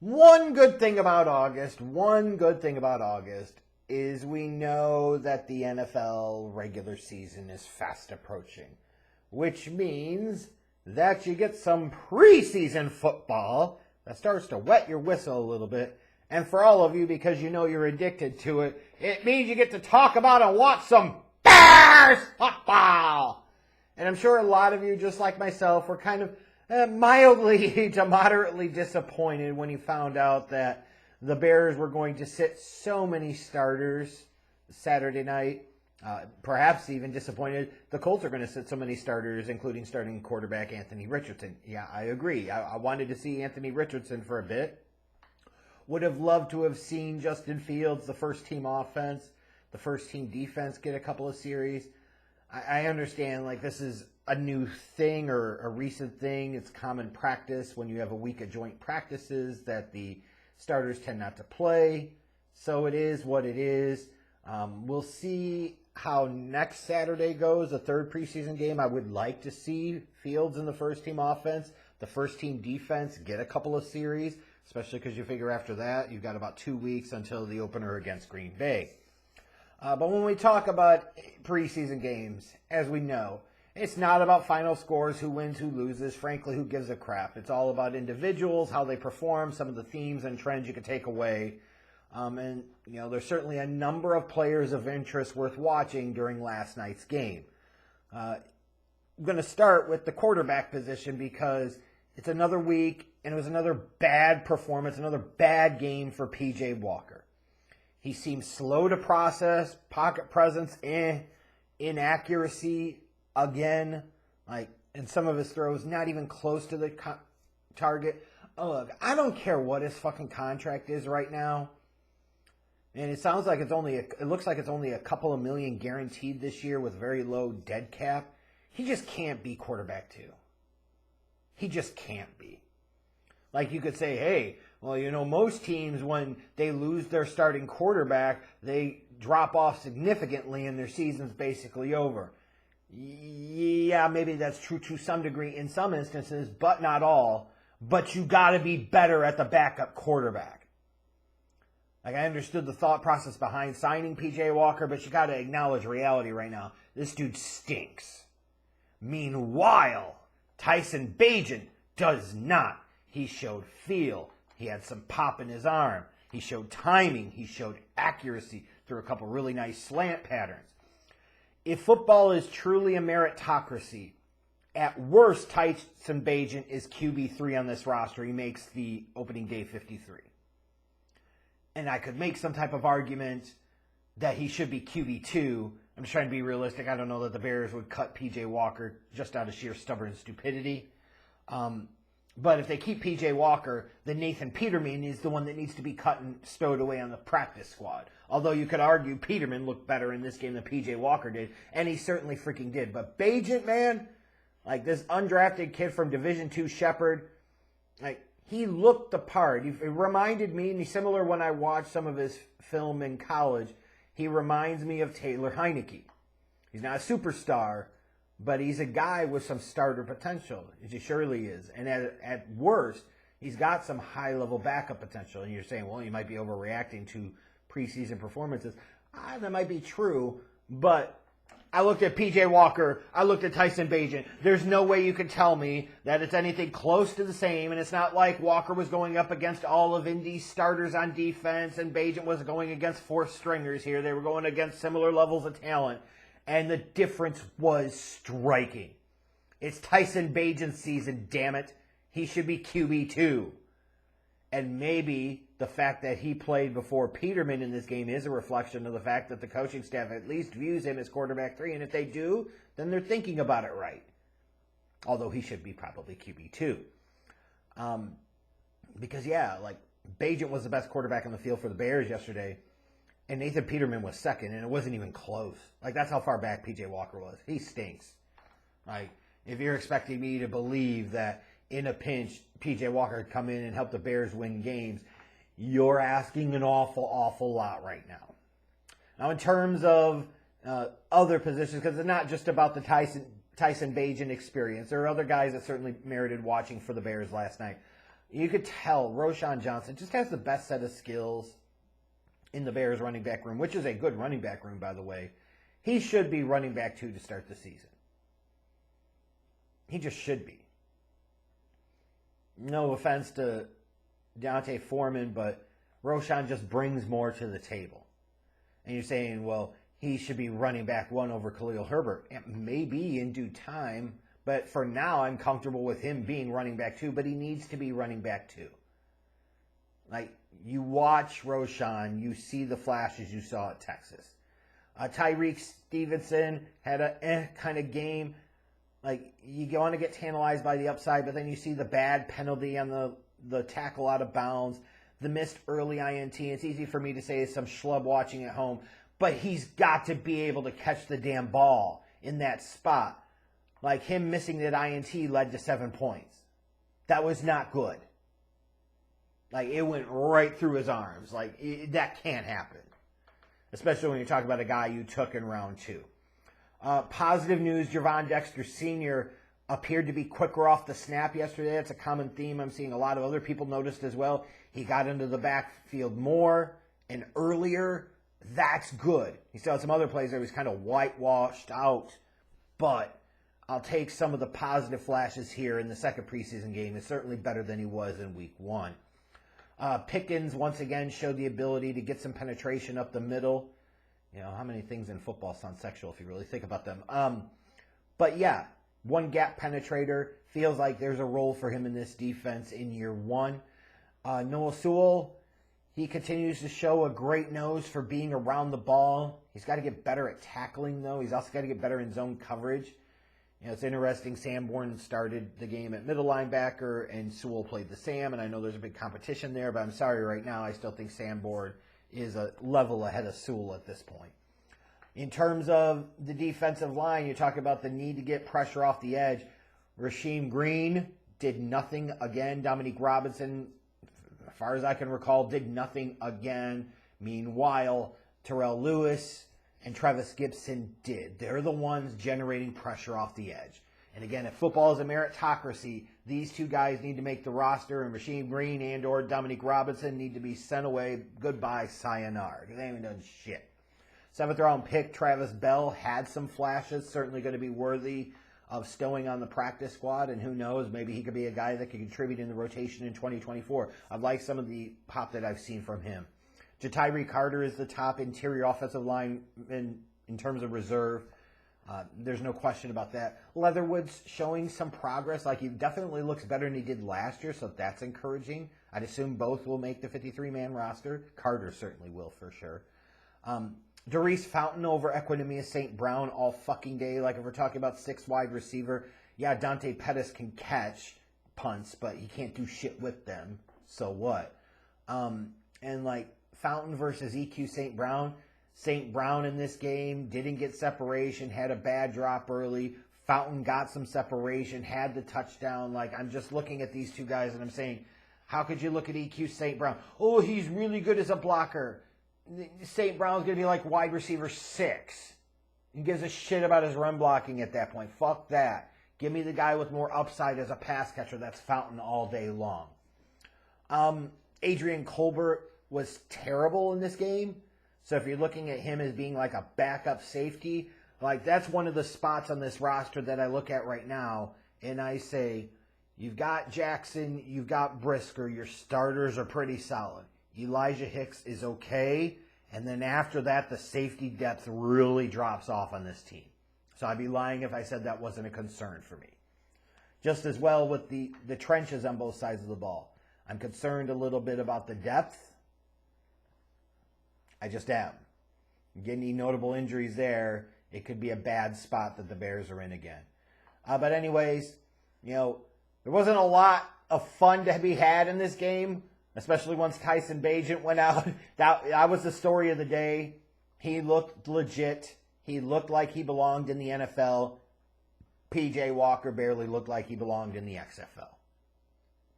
One good thing about August is we know that the NFL regular season is fast approaching, which means that you get some preseason football that starts to wet your whistle a little bit. And for all of you, because you know you're addicted to it, it means you get to talk about and watch some Bears football. And I'm sure a lot of you, just like myself, were kind of mildly to moderately disappointed when you found out that the Bears were going to sit so many starters Saturday night. Perhaps even disappointed the Colts are going to sit so many starters, including starting quarterback Anthony Richardson. Yeah, I agree. I wanted to see Anthony Richardson for a bit. Would have loved to have seen Justin Fields, the first team offense, the first team defense get a couple of series. I understand, like, this is a new thing or a recent thing. It's common practice when you have a week of joint practices that the starters tend not to play. So it is what it is. We'll see how next Saturday goes, the third preseason game. I would like to see Fields in the first team offense, the first team defense get a couple of series, especially because you figure after that you've got about 2 weeks until the opener against Green Bay. But when we talk about preseason games, as we know, it's not about final scores, who wins, who loses. Frankly, who gives a crap? It's all about individuals, how they perform, some of the themes and trends you can take away. And, you know, there's certainly a number of players of interest worth watching during last night's game. I'm going to start with the quarterback position because it's another week and it was another bad performance, another bad game for P.J. Walker. He seems slow to process, pocket presence, inaccuracy again, and some of his throws not even close to the target. Oh, look, I don't care what his fucking contract is right now. And it sounds like it looks like it's only a couple of million guaranteed this year with very low dead cap. He just can't be quarterback 2. He just can't be. Like, you could say, hey, well, you know, most teams, when they lose their starting quarterback, they drop off significantly and their season's basically over. Yeah, maybe that's true to some degree in some instances, but not all. But you got to be better at the backup quarterback. Like, I understood the thought process behind signing P.J. Walker, but you got to acknowledge reality right now. This dude stinks. Meanwhile, Tyson Bagent does not. He showed feel. He had some pop in his arm. He showed timing. He showed accuracy through a couple really nice slant patterns. If football is truly a meritocracy, at worst, Tyson Bagent is QB3 on this roster. He makes the opening day 53. And I could make some type of argument that he should be QB2. I'm just trying to be realistic. I don't know that the Bears would cut P.J. Walker just out of sheer stubborn stupidity. But if they keep P.J. Walker, then Nathan Peterman is the one that needs to be cut and stowed away on the practice squad. Although you could argue Peterman looked better in this game than P.J. Walker did, and he certainly freaking did. But Bagent, man, like this undrafted kid from Division II Shepherd, like, he looked the part. It reminded me, and similar when I watched some of his film in college, he reminds me of Taylor Heineke. He's not a superstar, but he's a guy with some starter potential. He surely is. And at worst, he's got some high-level backup potential. And you're saying, well, you might be overreacting to preseason performances. That might be true, but I looked at P.J. Walker. I looked at Tyson Bagent. There's no way you can tell me that it's anything close to the same, and it's not like Walker was going up against all of Indy's starters on defense and Bagent was going against fourth stringers here. They were going against similar levels of talent. And the difference was striking. It's Tyson Bagent's season, damn it. He should be QB2. And maybe the fact that he played before Peterman in this game is a reflection of the fact that the coaching staff at least views him as quarterback 3. And if they do, then they're thinking about it right. Although he should be probably QB2. Because, yeah, like, Bagent was the best quarterback on the field for the Bears yesterday. And Nathan Peterman was second, and it wasn't even close. Like, that's how far back P.J. Walker was. He stinks. Like, if you're expecting me to believe that in a pinch, P.J. Walker could come in and help the Bears win games, you're asking an awful, awful lot right now. Now, in terms of other positions, because it's not just about the Tyson Bagent experience. There are other guys that certainly merited watching for the Bears last night. You could tell Roschon Johnson just has the best set of skills in the Bears running back room, which is a good running back room, by the way. He should be running back 2 to start the season. He just should be. No offense to D'Onta Foreman, but Roschon just brings more to the table. And you're saying, well, he should be running back 1 over Khalil Herbert. It may be in due time, but for now I'm comfortable with him being running back 2, but he needs to be running back 2. Like, you watch Roschon, you see the flashes you saw at Texas. Tyreek Stevenson had a kind of game. Like, you want to get tantalized by the upside, but then you see the bad penalty on the tackle out of bounds, the missed early INT. It's easy for me to say as some schlub watching at home, but he's got to be able to catch the damn ball in that spot. Like, him missing that INT led to 7 points. That was not good. Like, it went right through his arms. Like, that can't happen. Especially when you're talking about a guy you took in round 2. Positive news, Javon Dexter Sr. appeared to be quicker off the snap yesterday. That's a common theme I'm seeing a lot of other people noticed as well. He got into the backfield more and earlier. That's good. He still had some other plays that was kind of whitewashed out. But I'll take some of the positive flashes here in the second preseason game. It's certainly better than he was in week 1. Pickens, once again, showed the ability to get some penetration up the middle. You know, how many things in football sound sexual if you really think about them? But yeah, one gap penetrator. Feels like there's a role for him in this defense in year 1. Noah Sewell, he continues to show a great nose for being around the ball. He's got to get better at tackling, though. He's also got to get better in zone coverage. You know, it's interesting, Sanborn started the game at middle linebacker, and Sewell played the Sam, and I know there's a big competition there, but I'm sorry right now, I still think Sanborn is a level ahead of Sewell at this point. In terms of the defensive line, you talk about the need to get pressure off the edge. Rasheem Green did nothing again. Dominique Robinson, as far as I can recall, did nothing again. Meanwhile, Terrell Lewis and Travis Gibson did. They're the ones generating pressure off the edge. And again, if football is a meritocracy, these 2 guys need to make the roster, and Rasheem Green and or Dominique Robinson need to be sent away. Goodbye, sayonara. They haven't done shit. 7th round pick Travis Bell had some flashes, certainly going to be worthy of stowing on the practice squad, and who knows, maybe he could be a guy that could contribute in the rotation in 2024. I've liked some of the pop that I've seen from him. Ja'Tyre Carter is the top interior offensive line in terms of reserve. There's no question about that. Leatherwood's showing some progress. Like, he definitely looks better than he did last year, so that's encouraging. I'd assume both will make the 53-man roster. Carter certainly will, for sure. Darius Fountain over Equinemius St. Brown all fucking day. Like, if we're talking about 6 wide receiver, yeah, Dante Pettis can catch punts, but he can't do shit with them. So what? And, like, Fountain versus EQ St. Brown. St. Brown in this game didn't get separation, had a bad drop early. Fountain got some separation, had the touchdown. Like, I'm just looking at these 2 guys and I'm saying, how could you look at EQ St. Brown? Oh, he's really good as a blocker. St. Brown's going to be like wide receiver 6. He gives a shit about his run blocking at that point. Fuck that. Give me the guy with more upside as a pass catcher. That's Fountain all day long. Adrian Colbert was terrible in this game. So if you're looking at him as being like a backup safety, like, that's one of the spots on this roster that I look at right now, and I say, you've got Jackson, you've got Brisker, your starters are pretty solid. Elijah Hicks is okay, and then after that, the safety depth really drops off on this team. So I'd be lying if I said that wasn't a concern for me. Just as well with the trenches on both sides of the ball. I'm concerned a little bit about the depth. I just am. Getting any notable injuries there, it could be a bad spot that the Bears are in again. But anyways, you know, there wasn't a lot of fun to be had in this game, especially once Tyson Bagent went out. That was the story of the day. He looked legit. He looked like he belonged in the NFL. P.J. Walker barely looked like he belonged in the XFL.